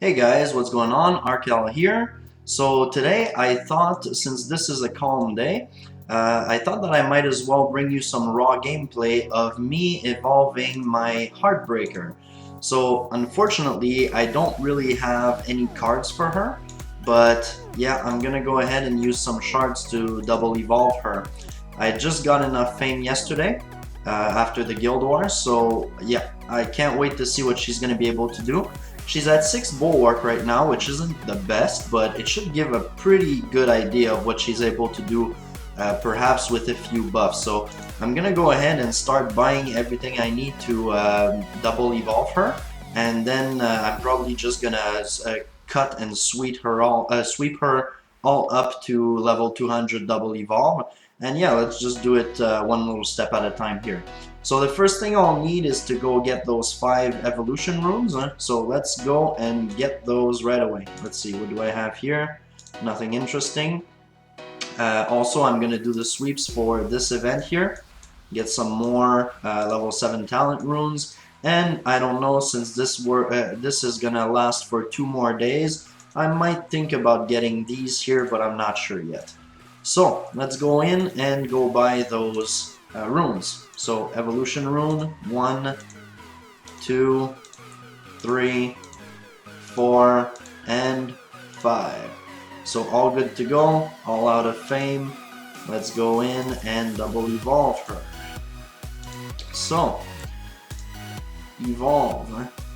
Hey guys, what's going on? Arkel here. So today I thought, since this is a calm day, I thought that I might as well bring you some raw gameplay of me evolving my Heartbreaker. So unfortunately, I don't really have any cards for her, but yeah, I'm gonna go ahead and use some shards to double evolve her. I just got enough fame yesterday after the Guild Wars, so yeah, I can't wait to see what she's gonna be able to do. She's at 6 Bulwark right now, which isn't the best, but it should give a pretty good idea of what she's able to do, perhaps with a few buffs. So I'm gonna go ahead and start buying everything I need to double evolve her, and then I'm probably just gonna cut and sweep her all up to level 200 double evolve. And yeah, let's just do it one little step at a time here. So the first thing I'll need is to go get those 5 evolution runes. So let's go and get those right away. Let's see, what do I have here? Nothing interesting. Also, I'm going to do the sweeps for this event here. Get some more level 7 talent runes. And I don't know, since this is going to last for 2 more days, I might think about getting these here, but I'm not sure yet. So let's go in and go buy those runes. So evolution rune 1, 2, 3, 4, and 5. So all good to go, all out of fame. Let's go in and double evolve her. So evolve,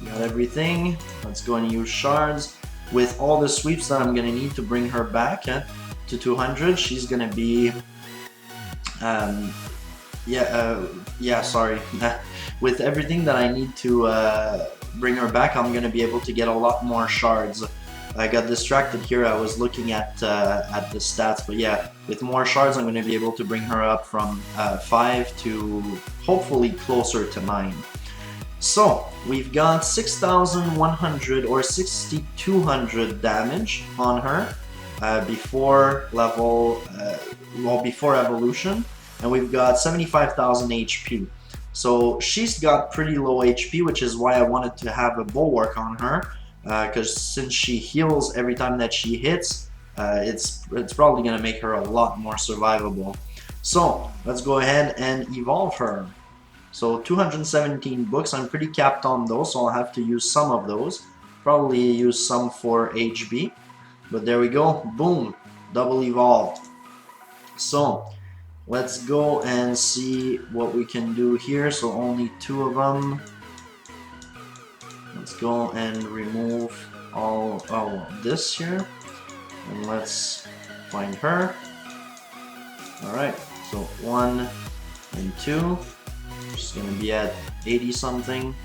got everything. Let's go and use shards. With all the sweeps that I'm gonna need to bring her back to 200, she's gonna be sorry. With everything that I need to bring her back, I'm gonna be able to get a lot more shards. I got distracted here. I was looking at the stats, but yeah, with more shards, I'm gonna be able to bring her up from 5 to hopefully closer to 9. So we've got 6,100 or 6,200 damage on her before before evolution. And we've got 75,000 HP. So she's got pretty low HP, which is why I wanted to have a bulwark on her, because since she heals every time that she hits, it's probably going to make her a lot more survivable. So let's go ahead and evolve her. So 217 books, I'm pretty capped on those, so I'll have to use some of those. Probably use some for HB, but there we go, boom, double evolved. So let's go and see what we can do here. So only 2 of them. Let's go and remove all this here. And let's find her. Alright, so 1 and 2. She's going to be at 80 something.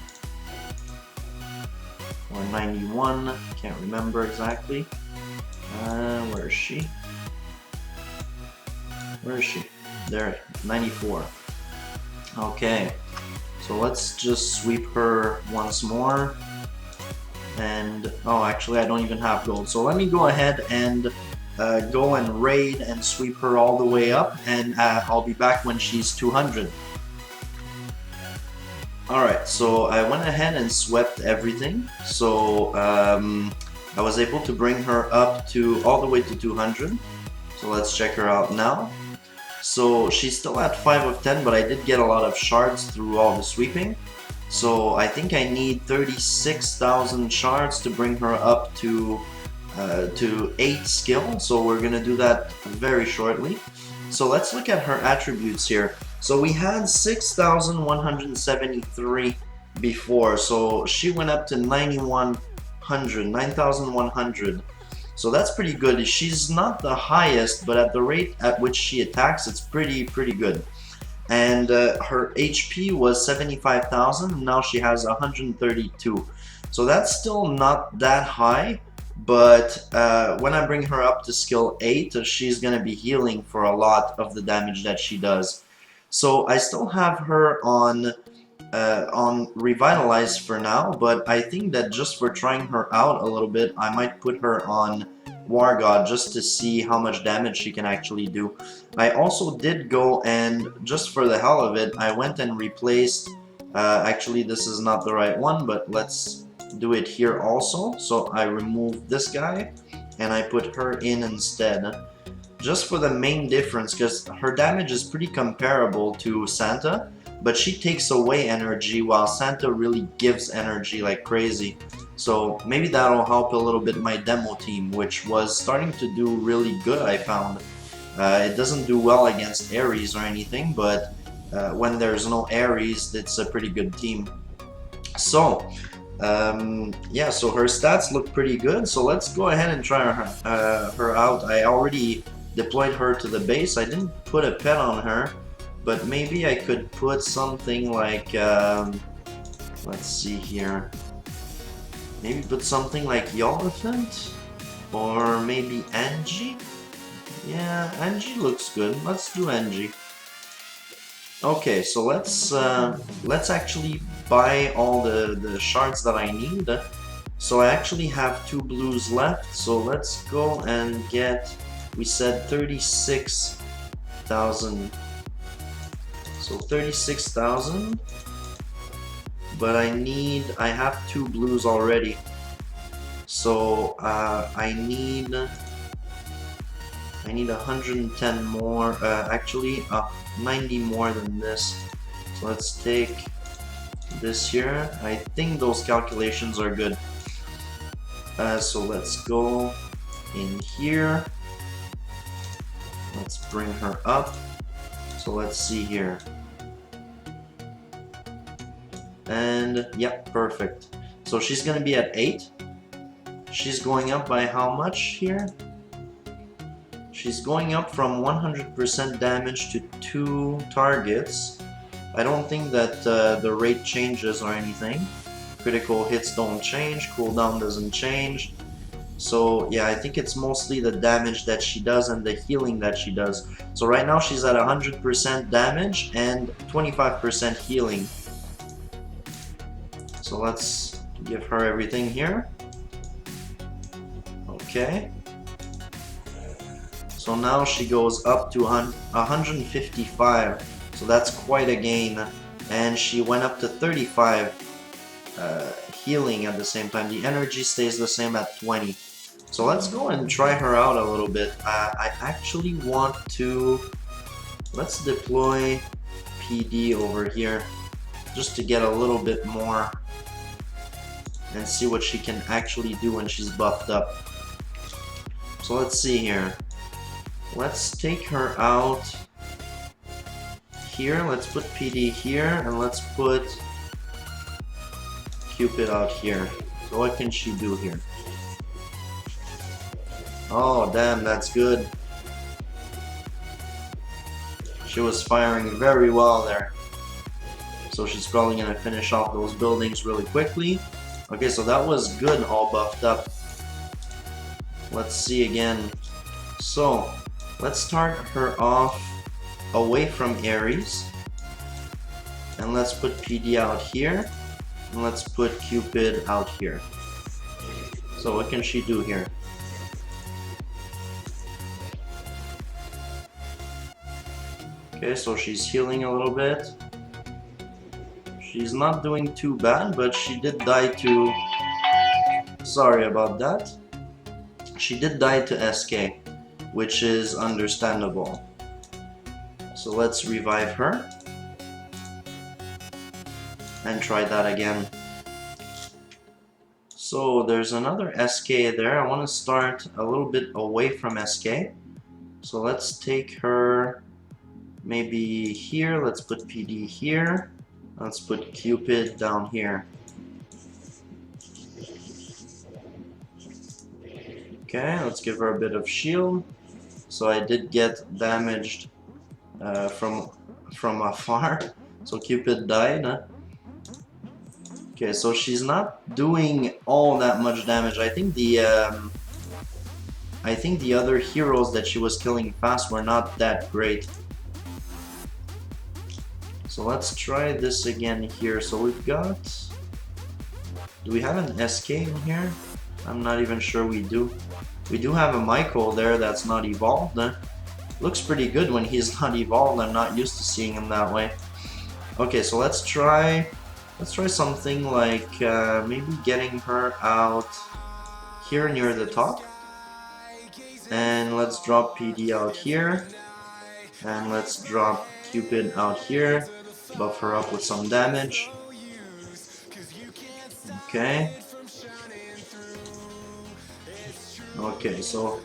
Or 91. Can't remember exactly. Where is she? Where is she? There, 94. Okay, so let's just sweep her once more. And, oh, actually I don't even have gold. So let me go ahead and go and raid and sweep her all the way up, and I'll be back when she's 200. Alright, so I went ahead and swept everything. So I was able to bring her up to all the way to 200. So let's check her out now. So she's still at 5 of 10, but I did get a lot of shards through all the sweeping. So I think I need 36,000 shards to bring her up to 8 skill. So we're gonna do that very shortly. So let's look at her attributes here. So we had 6,173 before, so she went up to 9,100. So that's pretty good. She's not the highest, but at the rate at which she attacks, it's pretty good. And her HP was 75,000, now she has 132. So that's still not that high, but when I bring her up to skill 8, she's gonna be healing for a lot of the damage that she does. So I still have her on Revitalize for now, but I think that just for trying her out a little bit, I might put her on War God just to see how much damage she can actually do. I also did go and, just for the hell of it, I went and replaced, actually this is not the right one, but let's do it here also. So I removed this guy and I put her in instead. Just for the main difference, because her damage is pretty comparable to Santa, but she takes away energy while Santa really gives energy like crazy. So maybe that'll help a little bit my demo team, which was starting to do really good, I found. It doesn't do well against Ares or anything, but when there's no Ares, it's a pretty good team. So, yeah, so her stats look pretty good, so let's go ahead and try her out. I already deployed her to the base. I didn't put a pet on her, but maybe I could put something like, let's see here. Maybe put something like Yolifant, or maybe Angie. Yeah, Angie looks good. Let's do Angie. Okay, so let's actually buy all the shards that I need. So I actually have 2 blues left. So let's go and get. We said 36,000. So 36,000. But I have 2 blues already. So I need 110 more, actually 90 more than this. So let's take this here. I think those calculations are good. So let's go in here. Let's bring her up. So let's see here. And yeah, perfect. So she's gonna be at 8. She's going up by how much here? She's going up from 100% damage to 2 targets. I don't think that the rate changes or anything. Critical hits don't change, cooldown doesn't change. So yeah, I think it's mostly the damage that she does and the healing that she does. So right now she's at 100% damage and 25% healing. So let's give her everything here. Okay. So now she goes up to 155. So that's quite a gain. And she went up to 35 healing at the same time. The energy stays the same at 20. So let's go and try her out a little bit. I actually want to... Let's deploy PD over here just to get a little bit more and see what she can actually do when she's buffed up. So let's see here. Let's take her out here. Let's put PD here and let's put Cupid out here. So what can she do here? Oh damn, that's good. She was firing very well there. So she's probably gonna finish off those buildings really quickly. Okay, so that was good, all buffed up. Let's see again. So let's start her off away from Ares. And let's put PD out here. And let's put Cupid out here. So what can she do here? Okay, so she's healing a little bit. She's not doing too bad, but she did die to... Sorry about that. She did die to SK, which is understandable. So let's revive her. And try that again. So there's another SK there. I want to start a little bit away from SK. So let's take her maybe here. Let's put PD here. Let's put Cupid down here. Okay, let's give her a bit of shield. So I did get damaged from afar. So Cupid died. Okay, so she's not doing all that much damage. I think the other heroes that she was killing fast were not that great. So let's try this again here. So we've got... Do we have an SK in here? I'm not even sure we do. We do have a Michael there that's not evolved. Looks pretty good when he's not evolved. I'm not used to seeing him that way. Okay, so let's try something like maybe getting her out here near the top. And let's drop PD out here. And let's drop Cupid out here. Buff her up with some damage. Okay. Okay, so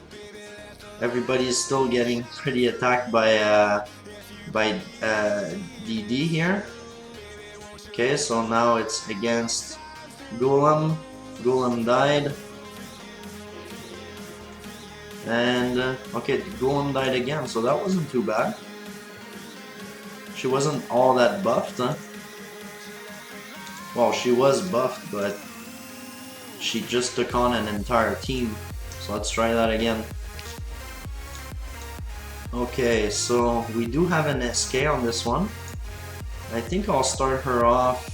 everybody's still getting pretty attacked by DD here. Okay, so now it's against Golem. Golem died. And okay, Golem died again, so that wasn't too bad. She wasn't all that buffed, huh? Well, she was buffed, but she just took on an entire team. So let's try that again. Okay, so we do have an SK on this one. I think I'll start her off.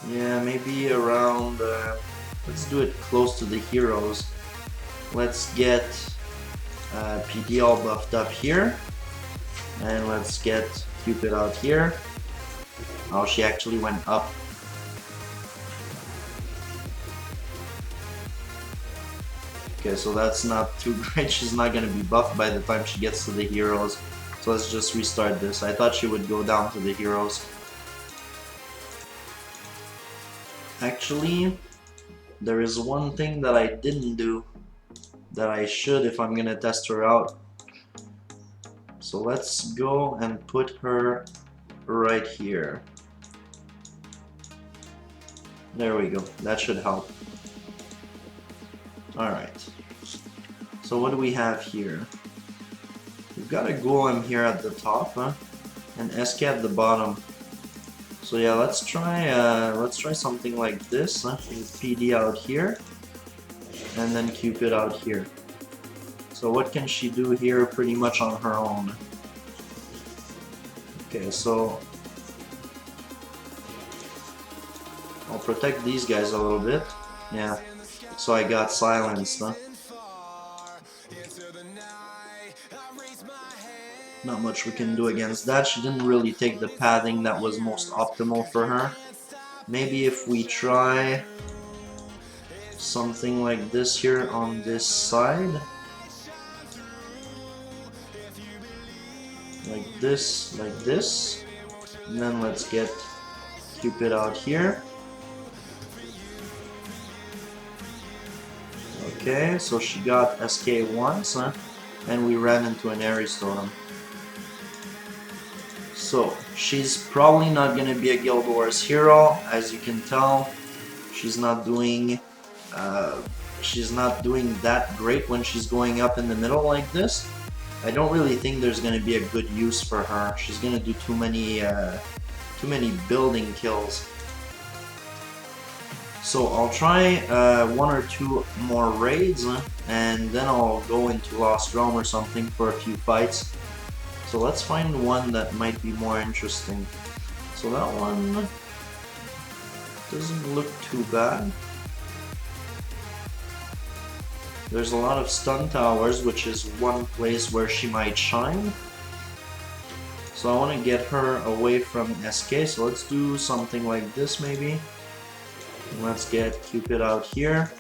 Yeah, maybe around. Let's do it close to the heroes. Let's get PD all buffed up here. And let's get Cupid out here. Oh, she actually went up. Okay, so that's not too great. She's not going to be buffed by the time she gets to the heroes. So let's just restart this. I thought she would go down to the heroes. Actually, there is one thing that I didn't do that I should if I'm going to test her out. So let's go and put her right here. There we go. That should help. Alright. So what do we have here? We've got a Golem here at the top, huh? And SK at the bottom. So yeah, let's try something like this, huh? With PD out here. And then Cupid out here. So what can she do here pretty much on her own? Okay, so I'll protect these guys a little bit. Yeah, so I got silenced, huh? Not much we can do against that. She didn't really take the pathing that was most optimal for her. Maybe if we try something like this here on this side. Like this. And then let's get Cupid out here. Okay, so she got SK once, huh? And we ran into an Ares Totem. So, she's probably not going to be a Guild Wars hero, as you can tell. She's not doing that great when she's going up in the middle like this. I don't really think there's going to be a good use for her. She's going to do too many building kills. So I'll try one or two more raids, and then I'll go into Lost Realm or something for a few fights. So let's find one that might be more interesting. So that one doesn't look too bad. There's a lot of stun towers, which is one place where she might shine. So I want to get her away from SK, so let's do something like this maybe. And let's get Cupid out here.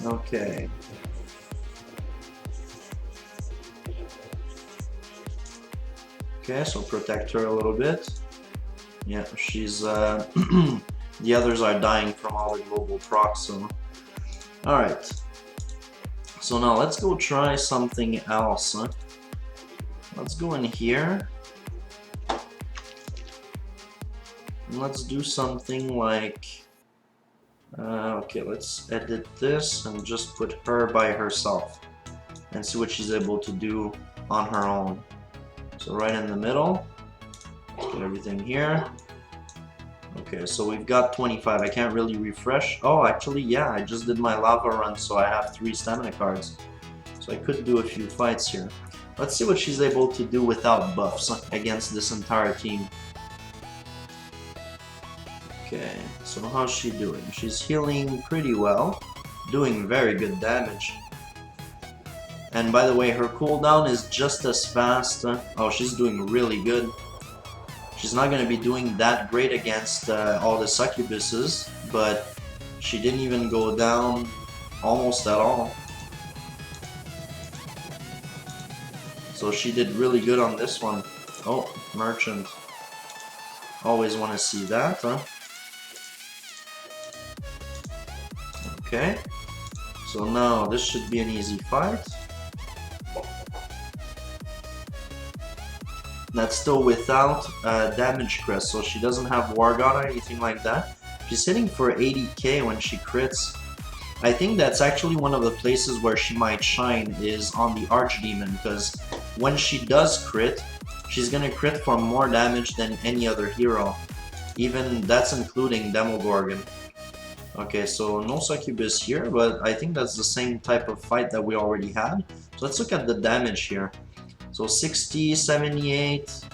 Okay. Okay, so protect her a little bit. Yeah, she's the others are dying from all the global procs, so alright. So now let's go try something else. Huh? Let's go in here. And let's do something like okay, let's edit this and just put her by herself and see what she's able to do on her own. So right in the middle, let's get everything here. Okay, so we've got 25. I can't really refresh. Oh, actually, yeah, I just did my lava run, so I have 3 stamina cards. So I could do a few fights here. Let's see what she's able to do without buffs against this entire team. Okay, so So how's she doing? She's healing pretty well, doing very good damage. And by the way, her cooldown is just as fast. Oh, she's doing really good. She's not going to be doing that great against all the succubuses, but she didn't even go down almost at all. So she did really good on this one. Oh, merchant. Always want to see that, huh? Okay. So now this should be an easy fight. That's still without damage crest, so she doesn't have War God or anything like that. She's hitting for 80k when she crits. I think that's actually one of the places where she might shine is on the Archdemon, because when she does crit, she's gonna crit for more damage than any other hero. Even that's including Demogorgon. Okay, so no succubus here, but I think that's the same type of fight that we already had. So let's look at the damage here. So 60, 78.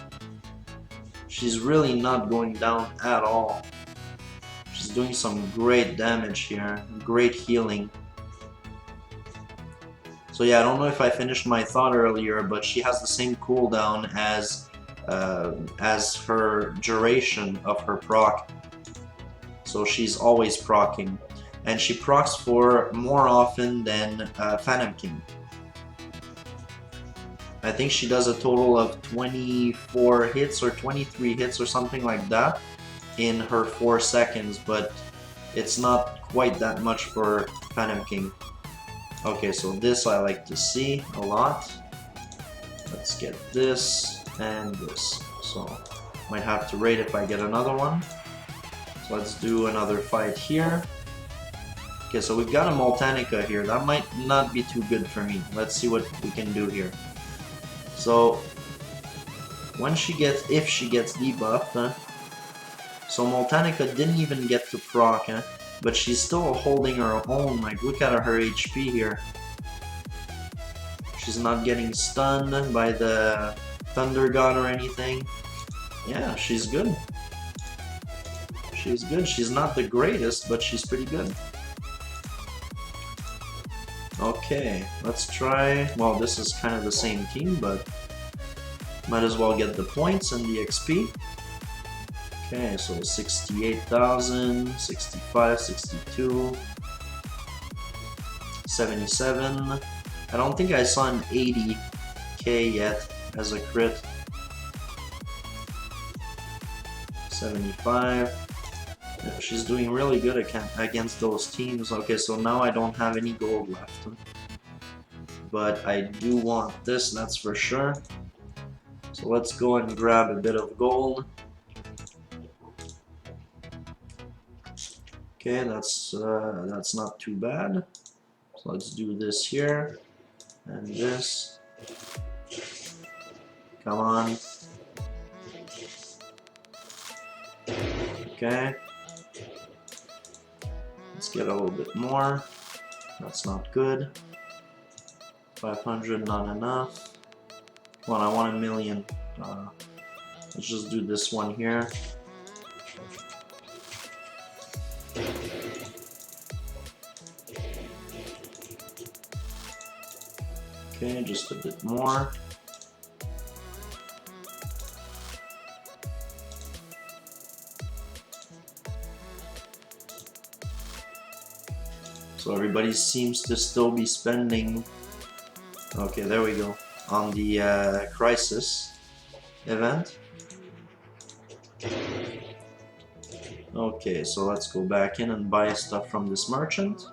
She's really not going down at all. She's doing some great damage here, great healing. So yeah, I don't know if I finished my thought earlier, but she has the same cooldown as her duration of her proc. So she's always procking, and she procs for more often than Phantom King. I think she does a total of 24 hits or 23 hits or something like that in her 4 seconds, but it's not quite that much for Phantom King. Okay, so this I like to see a lot. Let's get this and this. So might have to rate if I get another one. So let's do another fight here. Okay, so we've got a Multanica here. That might not be too good for me. Let's see what we can do here. So when she gets, if she gets debuffed, so Multanica didn't even get to proc, but she's still holding her own. Like, look at her HP here. She's not getting stunned by the Thunder God or anything. Yeah, she's good. She's good. She's not the greatest, but she's pretty good. Okay, let's try... Well, this is kind of the same team, but might as well get the points and the XP. Okay, so 68,000, 65, 62, 77. I don't think I saw an 80k yet as a crit. 75. Yeah, she's doing really good against those teams. Okay, so now I don't have any gold left. But I do want this, that's for sure. So let's go and grab a bit of gold. Okay, that's not too bad. So let's do this here and this. Come on. Okay. Let's get a little bit more. That's not good. 500, not enough. Well, I want 1,000,000. Let's just do this one here. Okay, just a bit more. So everybody seems to still be spending. Okay, there we go. On the Crisis event. Okay, so let's go back in and buy stuff from this merchant.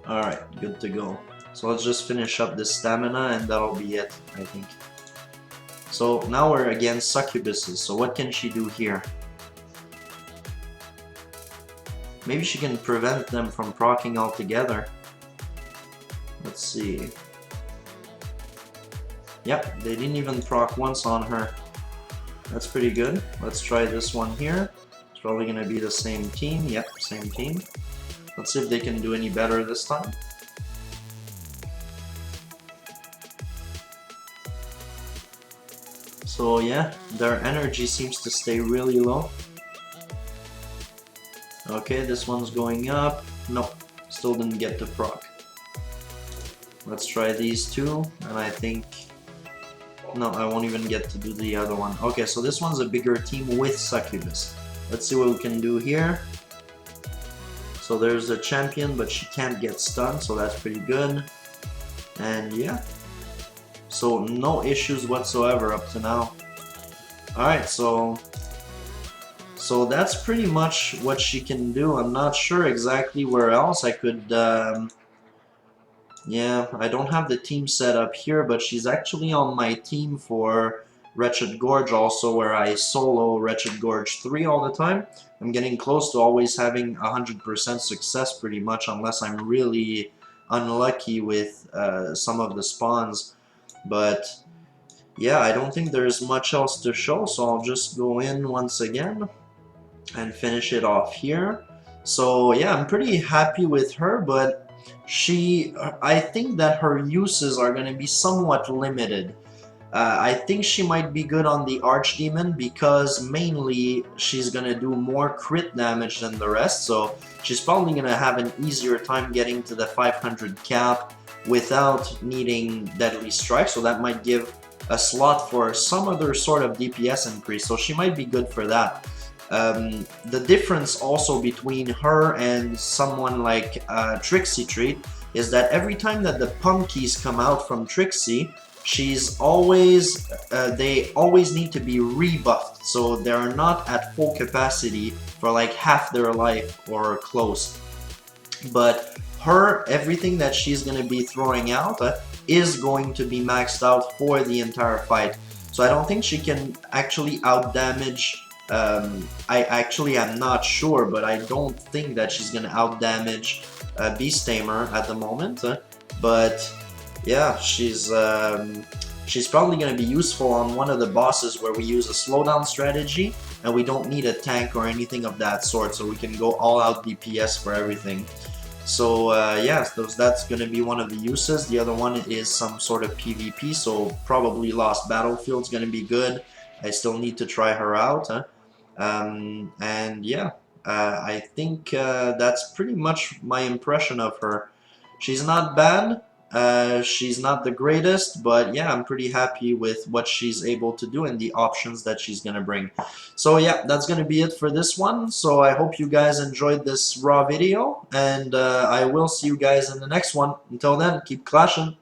Alright, good to go. So let's just finish up this stamina and that'll be it, I think. So now we're against succubuses, so what can she do here? Maybe she can prevent them from proccing altogether. Let's see. Yep, they didn't even proc once on her. That's pretty good. Let's try this one here. It's probably gonna be the same team. Yep, same team. Let's see if they can do any better this time. So yeah, their energy seems to stay really low. Okay, this one's going up. Nope, still didn't get to proc. Let's try these two, and I think... No, I won't even get to do the other one. Okay, so this one's a bigger team with Succubus. Let's see what we can do here. So there's a champion, but she can't get stunned, so that's pretty good. And yeah. So no issues whatsoever up to now. Alright, so that's pretty much what she can do. I'm not sure exactly where else I could... yeah, I don't have the team set up here, but she's actually on my team for Wretched Gorge also, where I solo Wretched Gorge 3 all the time. I'm getting close to always having 100% success pretty much, unless I'm really unlucky with some of the spawns. But yeah, I don't think there's much else to show, so I'll just go in once again and finish it off here. So yeah, I'm pretty happy with her, but I think that her uses are going to be somewhat limited. I think she might be good on the Archdemon because mainly she's going to do more crit damage than the rest, so she's probably going to have an easier time getting to the 500 cap without needing Deadly Strike, so that might give a slot for some other sort of DPS increase, so she might be good for that. The difference also between her and someone like Trixie Treat is that every time that the Punkies come out from Trixie, they always need to be rebuffed, so they're not at full capacity for like half their life or close. But everything that she's going to be throwing out is going to be maxed out for the entire fight. So I don't think she can actually outdamage. I'm not sure, but I don't think that she's gonna outdamage Beast Tamer at the moment. But yeah, she's probably gonna be useful on one of the bosses where we use a slowdown strategy and we don't need a tank or anything of that sort, so we can go all out DPS for everything. So yeah, that's gonna be one of the uses. The other one is some sort of PvP, so probably Lost Battlefield's gonna be good. I still need to try her out. And yeah, I think that's pretty much my impression of her. She's not bad, she's not the greatest, but yeah, I'm pretty happy with what she's able to do and the options that she's gonna bring. So yeah, that's gonna be it for this one. So I hope you guys enjoyed this raw video, and I will see you guys in the next one. Until then, keep clashing.